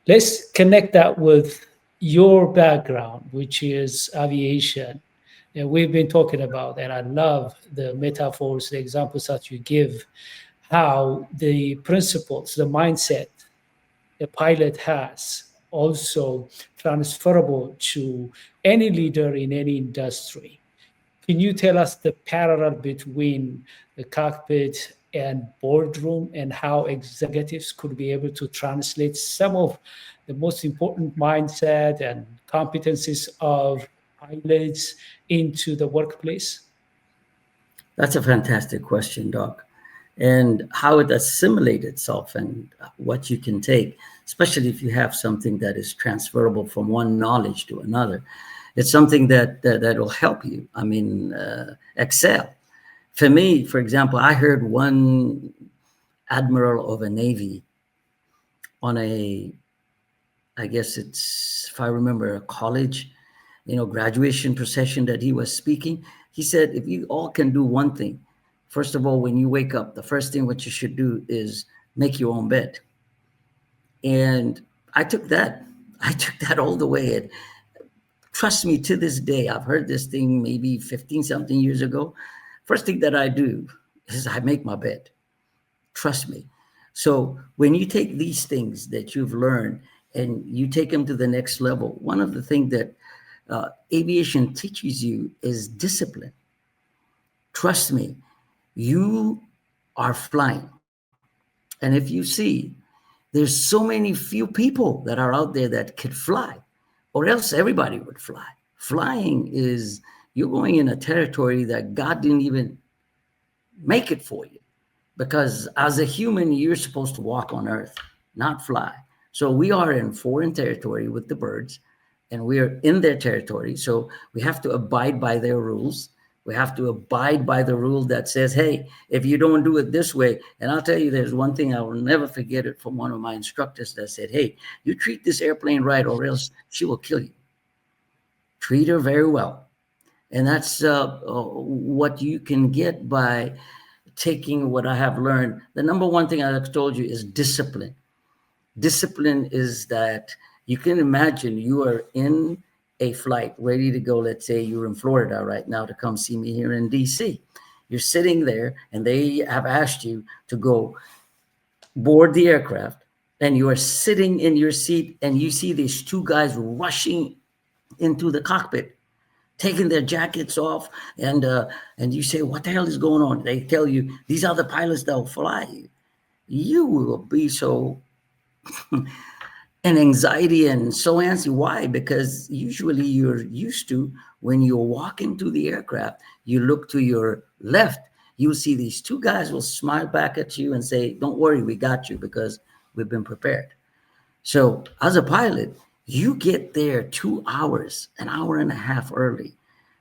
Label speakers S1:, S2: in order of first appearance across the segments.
S1: Let's connect that with your background, which is aviation. And we've been talking about, and I love the metaphors, the examples that you give, how the principles, the mindset the pilot has also transferable to any leader in any industry. Can you tell us the parallel between the cockpit and boardroom and how executives could be able to translate some of the most important mindset and competencies of pilots into the workplace?
S2: That's a fantastic question, Doc. And how it assimilates itself and what you can take, especially if you have something that is transferable from one knowledge to another. It's something that will help you. I mean, excel. For me, for example, I heard one admiral of a navy on a, I guess it's, if I remember, a college, graduation procession that he was speaking. He said, if you all can do one thing, first of all, when you wake up, the first thing what you should do is make your own bed. And I took that. I took that all the way. And trust me, to this day, I've heard this thing maybe 15 something years ago. First thing that I do is I make my bed. Trust me. So when you take these things that you've learned and you take them to the next level, one of the things that aviation teaches you is discipline. Trust me, you are flying. And if you see, there's so many few people that are out there that could fly, or else everybody would fly. Flying is, you're going in a territory that God didn't even make it for you. Because as a human, you're supposed to walk on earth, not fly. So we are in foreign territory with the birds, and we are in their territory. So we have to abide by their rules. We have to abide by the rule that says, hey, if you don't do it this way, and I'll tell you, there's one thing I will never forget it from one of my instructors that said, hey, you treat this airplane right or else she will kill you. Treat her very well. And that's what you can get by taking what I have learned. The number one thing I told you is discipline. Discipline is that you can imagine you are in a flight ready to go. Let's say you're in Florida right now to come see me here in DC. You're sitting there and they have asked you to go board the aircraft, and you are sitting in your seat and you see these two guys rushing into the cockpit, taking their jackets off, and you say, what the hell is going on? They tell you, these are the pilots that will fly you. You will be so and anxiety and so antsy. Why? Because usually you're used to, when you're walking to the aircraft, you look to your left, you'll see these two guys will smile back at you and say, don't worry, we got you because we've been prepared. So as a pilot, you get there 2 hours, an hour and a half early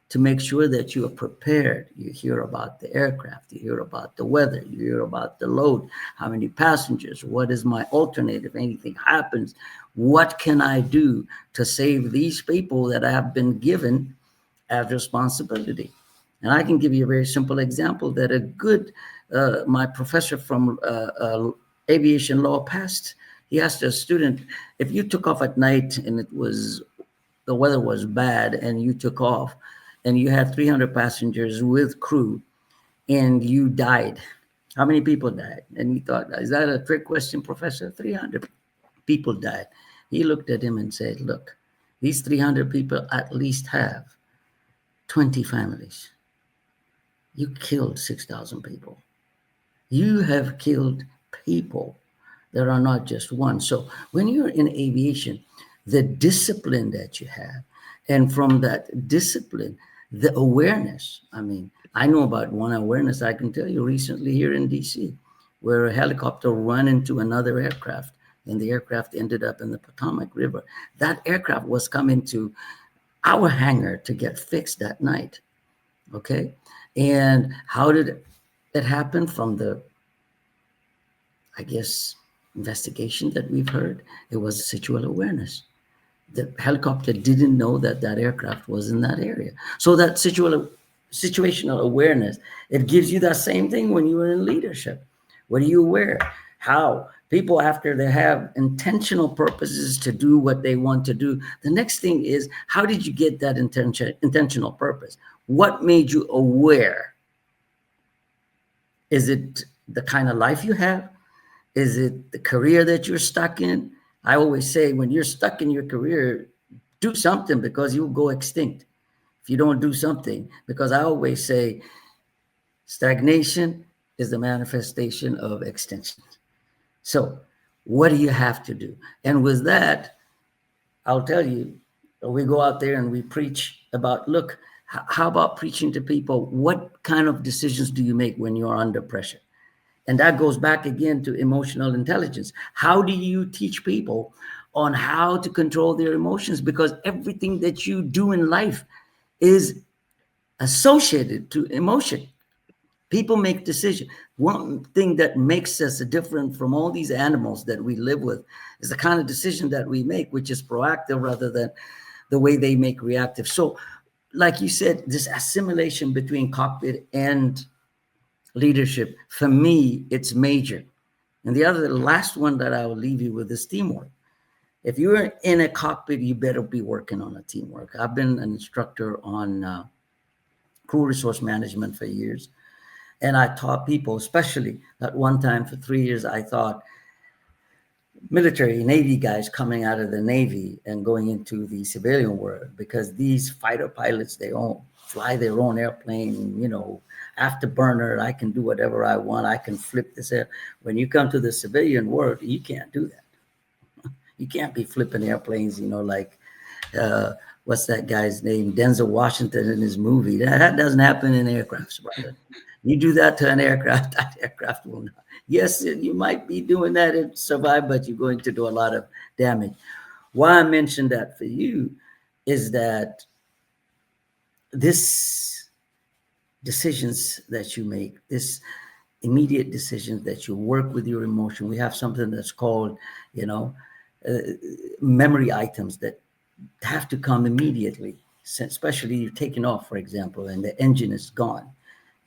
S2: to make sure that you are prepared. You hear about the aircraft, you hear about the weather, you hear about the load, how many passengers, what is my alternate if anything happens, what can I do to save these people that I have been given as responsibility. And I can give you a very simple example that a good, my professor from aviation law passed. He asked a student, if you took off at night and the weather was bad and you took off and you had 300 passengers with crew and you died, how many people died? And he thought, is that a trick question, Professor? 300 people died. He looked at him and said, look, these 300 people at least have 20 families. You killed 6,000 people. You have killed people. There are not just one. So when you're in aviation, the discipline that you have, and from that discipline, the awareness. I mean, I know about one awareness I can tell you recently here in DC, where a helicopter ran into another aircraft, and the aircraft ended up in the Potomac River. That aircraft was coming to our hangar to get fixed that night. Okay. And how did it happen? From the, I guess, investigation that we've heard, it was situational awareness. The helicopter didn't know that that aircraft was in that area. So that situational awareness, it gives you that same thing when you are in leadership. What are you aware? How People, after they have intentional purposes to do what they want to do, the next thing is, how did you get that intentional purpose? What made you aware? Is it the kind of life you have? Is it the career that you're stuck in? I always say, when you're stuck in your career, do something, because you'll go extinct if you don't do something. Because I always say, stagnation is the manifestation of extinction. So what do you have to do? And with that, I'll tell you, we go out there and we preach about, look, how about preaching to people? What kind of decisions do you make when you're under pressure? And that goes back again to emotional intelligence. How do you teach people on how to control their emotions? Because everything that you do in life is associated to emotion. People make decisions. One thing that makes us different from all these animals that we live with is the kind of decision that we make, which is proactive rather than the way they make reactive. So, like you said, this assimilation between cockpit and leadership, for me, it's major. And the last one that I will leave you with is teamwork. If you're in a cockpit, you better be working on a teamwork. I've been an instructor on crew resource management for years. And I taught people, especially at one time for 3 years, I taught military Navy guys coming out of the Navy and going into the civilian world, because these fighter pilots, they all fly their own airplane, afterburner. I can do whatever I want. I can flip this air. When you come to the civilian world, you can't do that. You can't be flipping airplanes, like what's that guy's name? Denzel Washington in his movie. That doesn't happen in aircrafts, brother. You do that to an aircraft, that aircraft will not. Yes, you might be doing that and survive, but you're going to do a lot of damage. Why I mentioned that for you is that this decisions that you make, this immediate decisions that you work with your emotion, we have something that's called, memory items that have to come immediately, especially you're taking off, for example, and the engine is gone.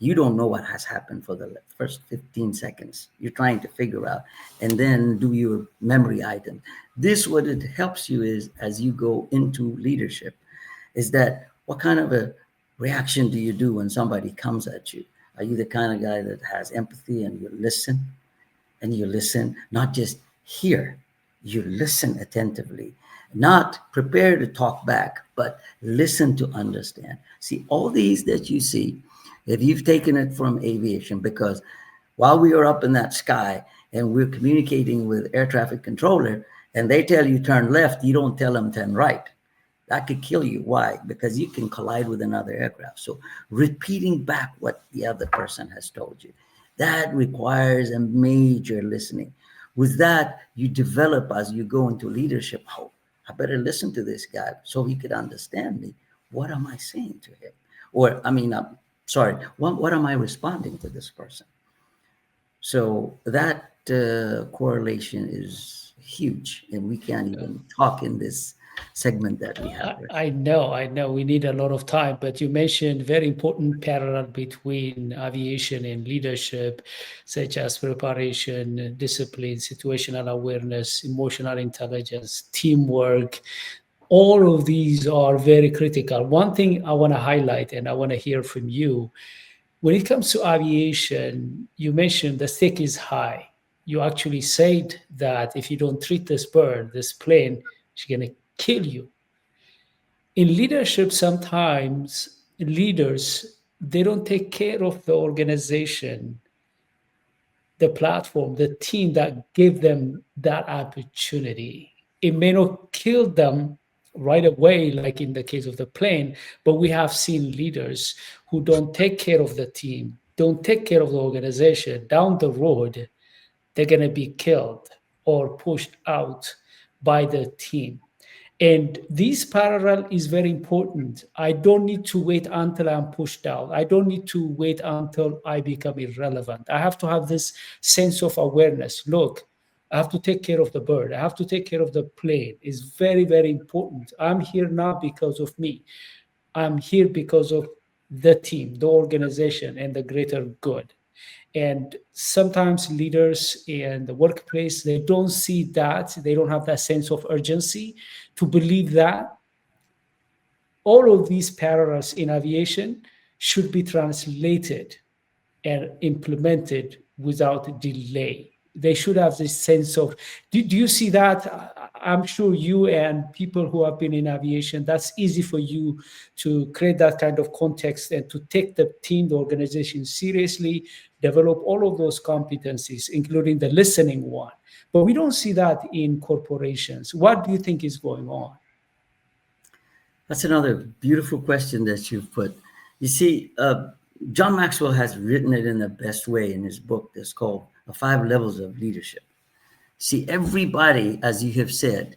S2: You don't know what has happened for the first 15 seconds. You're trying to figure out, and then do your memory item. This, what it helps you is, as you go into leadership, is that what kind of a reaction do you do when somebody comes at you? Are you the kind of guy that has empathy and you listen? And you listen, not just hear, you listen attentively, not prepare to talk back, but listen to understand. See, all these that you see, if you've taken it from aviation, because while we are up in that sky and we're communicating with air traffic controller and they tell you turn left, you don't tell them turn right. That could kill you. Why? Because you can collide with another aircraft. So repeating back what the other person has told you, that requires a major listening. With that, you develop as you go into leadership. Oh, I better listen to this guy so he could understand me. What am I saying to him? Or, what am I responding to this person? So that correlation is huge, and we can't even talk in this segment that we have.
S1: I know we need a lot of time, but you mentioned very important parallel between aviation and leadership, such as preparation, discipline, situational awareness, emotional intelligence, teamwork. All of these are very critical. One thing I want to highlight, and I want to hear from you, when it comes to aviation, you mentioned the stake is high. You actually said that if you don't treat this bird, this plane, she's going to kill you. In leadership, sometimes leaders, they don't take care of the organization, the platform, the team that gave them that opportunity. It may not kill them right away, like in the case of the plane, but we have seen leaders who don't take care of the team, don't take care of the organization. Down the road, they're going to be killed or pushed out by the team. And this parallel is very important. I don't need to wait until I'm pushed out. I don't need to wait until I become irrelevant. I have to have this sense of awareness. Look, I have to take care of the bird. I have to take care of the plane. It's very, very important. I'm here not because of me. I'm here because of the team, the organization, and the greater good. And sometimes leaders in the workplace, they don't see that, they don't have that sense of urgency to believe that all of these parallels in aviation should be translated and implemented without delay. They should have this sense of, do you see that? I'm sure you and people who have been in aviation, that's easy for you to create that kind of context and to take the team, the organization seriously, develop all of those competencies, including the listening one. But we don't see that in corporations. What do you think is going on?
S2: That's another beautiful question that you've put. You see, John Maxwell has written it in the best way in his book that's called The 5 Levels of Leadership. See, everybody, as you have said,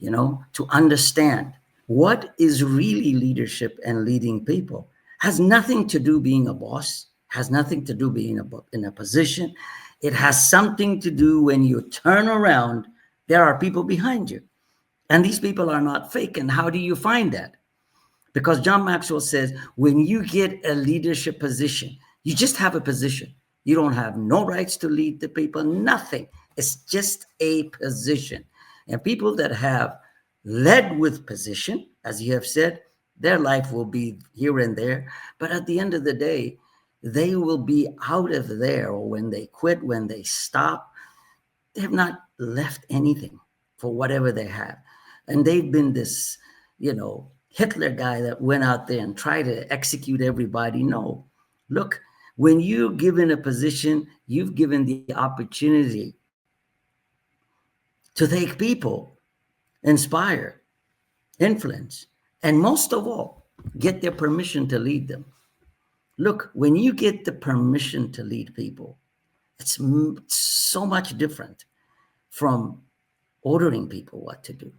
S2: to understand what is really leadership and leading people has nothing to do being a boss, has nothing to do being in a position. It has something to do when you turn around, there are people behind you. And these people are not fake. And how do you find that? Because John Maxwell says, when you get a leadership position, you just have a position. You don't have no rights to lead the people, nothing. It's just a position. And people that have led with position, as you have said, their life will be here and there. But at the end of the day, they will be out of there, or when they quit, when they stop, they have not left anything for whatever they have. And they've been this, Hitler guy that went out there and tried to execute everybody. No, look, when you're given a position, you've given the opportunity to take people, inspire, influence, and most of all, get their permission to lead them. Look, when you get the permission to lead people, it's so much different from ordering people what to do.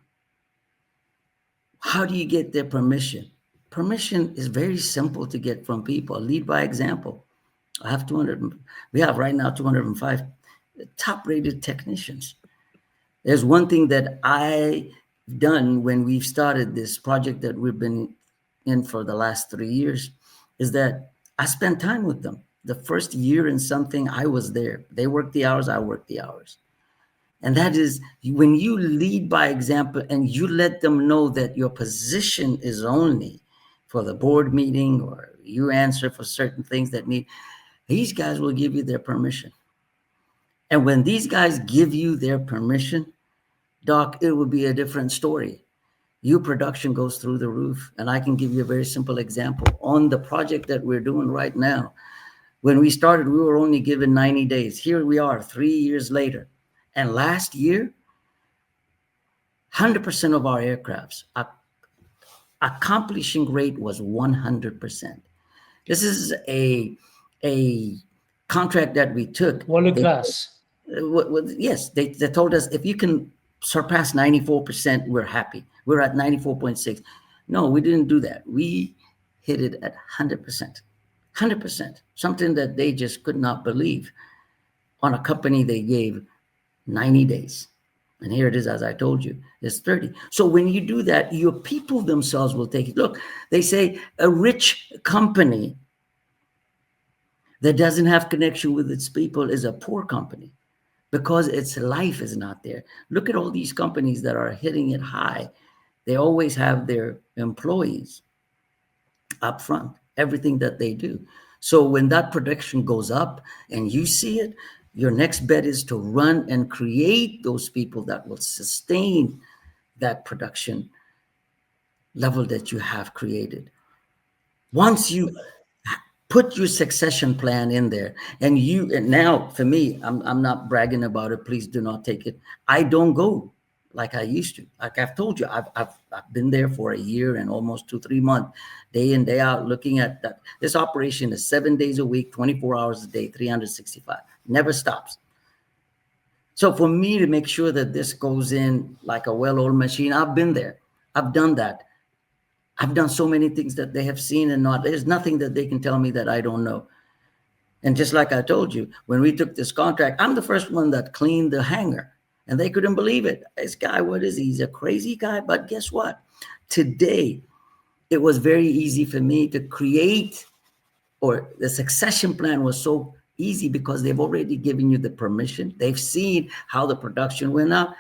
S2: How do you get their permission? Permission is very simple to get from people. Lead by example. We have right now 205 top-rated technicians. There's one thing that I've done when we've started this project that we've been in for the last 3 years, is that I spent time with them. The first year and something, I was there. They worked the hours, I worked the hours. And that is when you lead by example and you let them know that your position is only for the board meeting, or you answer for certain things that need, these guys will give you their permission. And when these guys give you their permission, Doc, it will be a different story. Your production goes through the roof. And I can give you a very simple example. On the project that we're doing right now, when we started, we were only given 90 days. Here we are 3 years later. And last year, 100% of our aircrafts, accomplishing rate was 100%. This is a contract that we took.
S1: World class.
S2: Yes, they told us if you can surpass 94%, we're happy. We're at 94.6. No, we didn't do that. We hit it at 100%. 100%. Something that they just could not believe on a company they gave 90 days. And here it is, as I told you, it's 30. So when you do that, your people themselves will take it. Look, they say a rich company that doesn't have connection with its people is a poor company, because its life is not there. Look at all these companies that are hitting it high. They always have their employees up front, everything that they do. So when that production goes up and you see it, your next bet is to run and create those people that will sustain that production level that you have created. Once you put your succession plan in there, and now for me, I'm not bragging about it. Please do not take it. I don't go like I used to. Like I've told you, I've been there for a year and almost 2-3 months, day in, day out, looking at that. This operation is 7 days a week, 24 hours a day, 365. Never stops. So for me to make sure that this goes in like a well-oiled machine, I've been there. I've done that. I've done so many things that they have seen and not. There's nothing that they can tell me that I don't know. And just like I told you, when we took this contract, I'm the first one that cleaned the hangar. And they couldn't believe it. This guy, what is he? He's a crazy guy. But guess what? Today, it was very easy for me to create, or the succession plan was so easy because they've already given you the permission. They've seen how the production went up.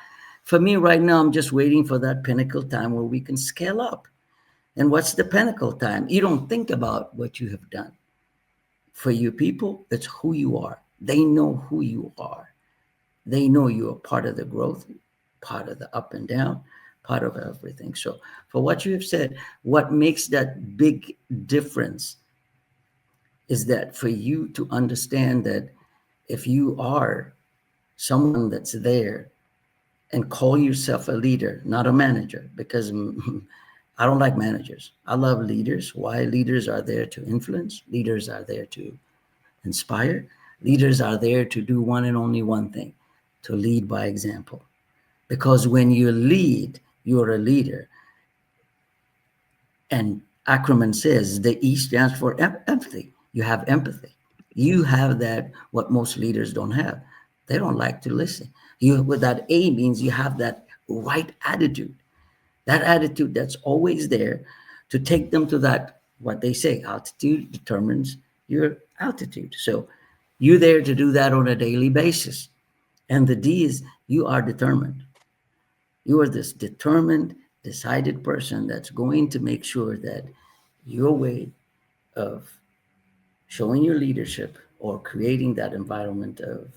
S2: For me right now, I'm just waiting for that pinnacle time where we can scale up. And what's the pinnacle time? You don't think about what you have done. For you people, it's who you are. They know who you are. They know you're part of the growth, part of the up and down, part of everything. So for what you have said, what makes that big difference is that for you to understand that if you are someone that's there and call yourself a leader, not a manager, because I don't like managers. I love leaders. Why? Leaders are there to influence. Leaders are there to inspire. Leaders are there to do one and only one thing, to lead by example. Because when you lead, you're a leader. And acronym says the E stands for empathy. You have empathy. You have that, what most leaders don't have. They don't like to listen. You, with that A means you have that right attitude. That attitude that's always there to take them to that, what they say, altitude determines your altitude. So you're there to do that on a daily basis. And the D is you are determined. You are this determined, decided person that's going to make sure that your way of showing your leadership or creating that environment of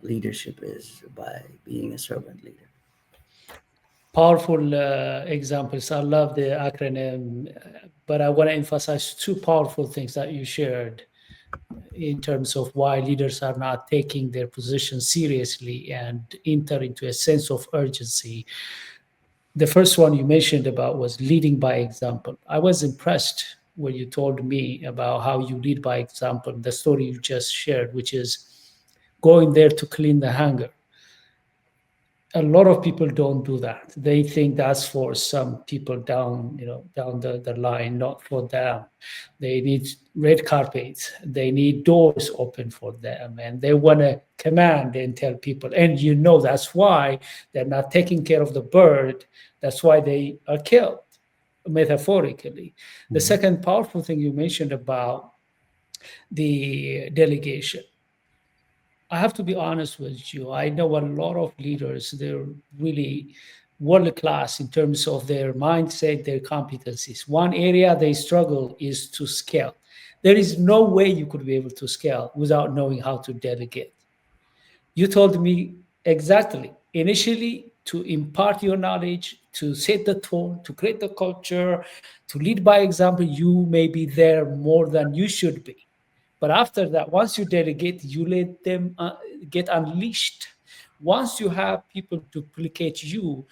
S2: leadership is by being a servant leader.
S1: Powerful examples. I love the acronym, but I want to emphasize two powerful things that you shared in terms of why leaders are not taking their position seriously and enter into a sense of urgency. The first one you mentioned about was leading by example. I was impressed when you told me about how you lead by example, the story you just shared, which is going there to clean the hangar. A lot of people don't do that. They think that's for some people down, down the line, not for them. They need red carpets. They need doors open for them, and they want to command and tell people. And that's why they're not taking care of the bird. That's why they are killed, metaphorically. The second powerful thing you mentioned about the delegation. I have to be honest with you. I know a lot of leaders, they're really world class in terms of their mindset, their competencies. One area they struggle is to scale. There is no way you could be able to scale without knowing how to delegate. You told me exactly. Initially, to impart your knowledge, to set the tone, to create the culture, to lead by example, you may be there more than you should be. But after that, once you delegate, you let them get unleashed. Once you have people duplicate you,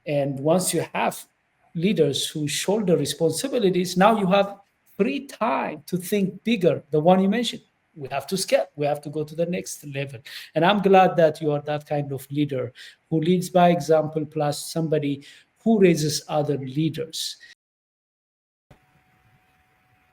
S1: and once you have leaders who shoulder responsibilities, now you have free time to think bigger. The one you mentioned, we have to scale. We have to go to the next level. And I'm glad that you are that kind of leader who leads by example, plus somebody who raises other leaders.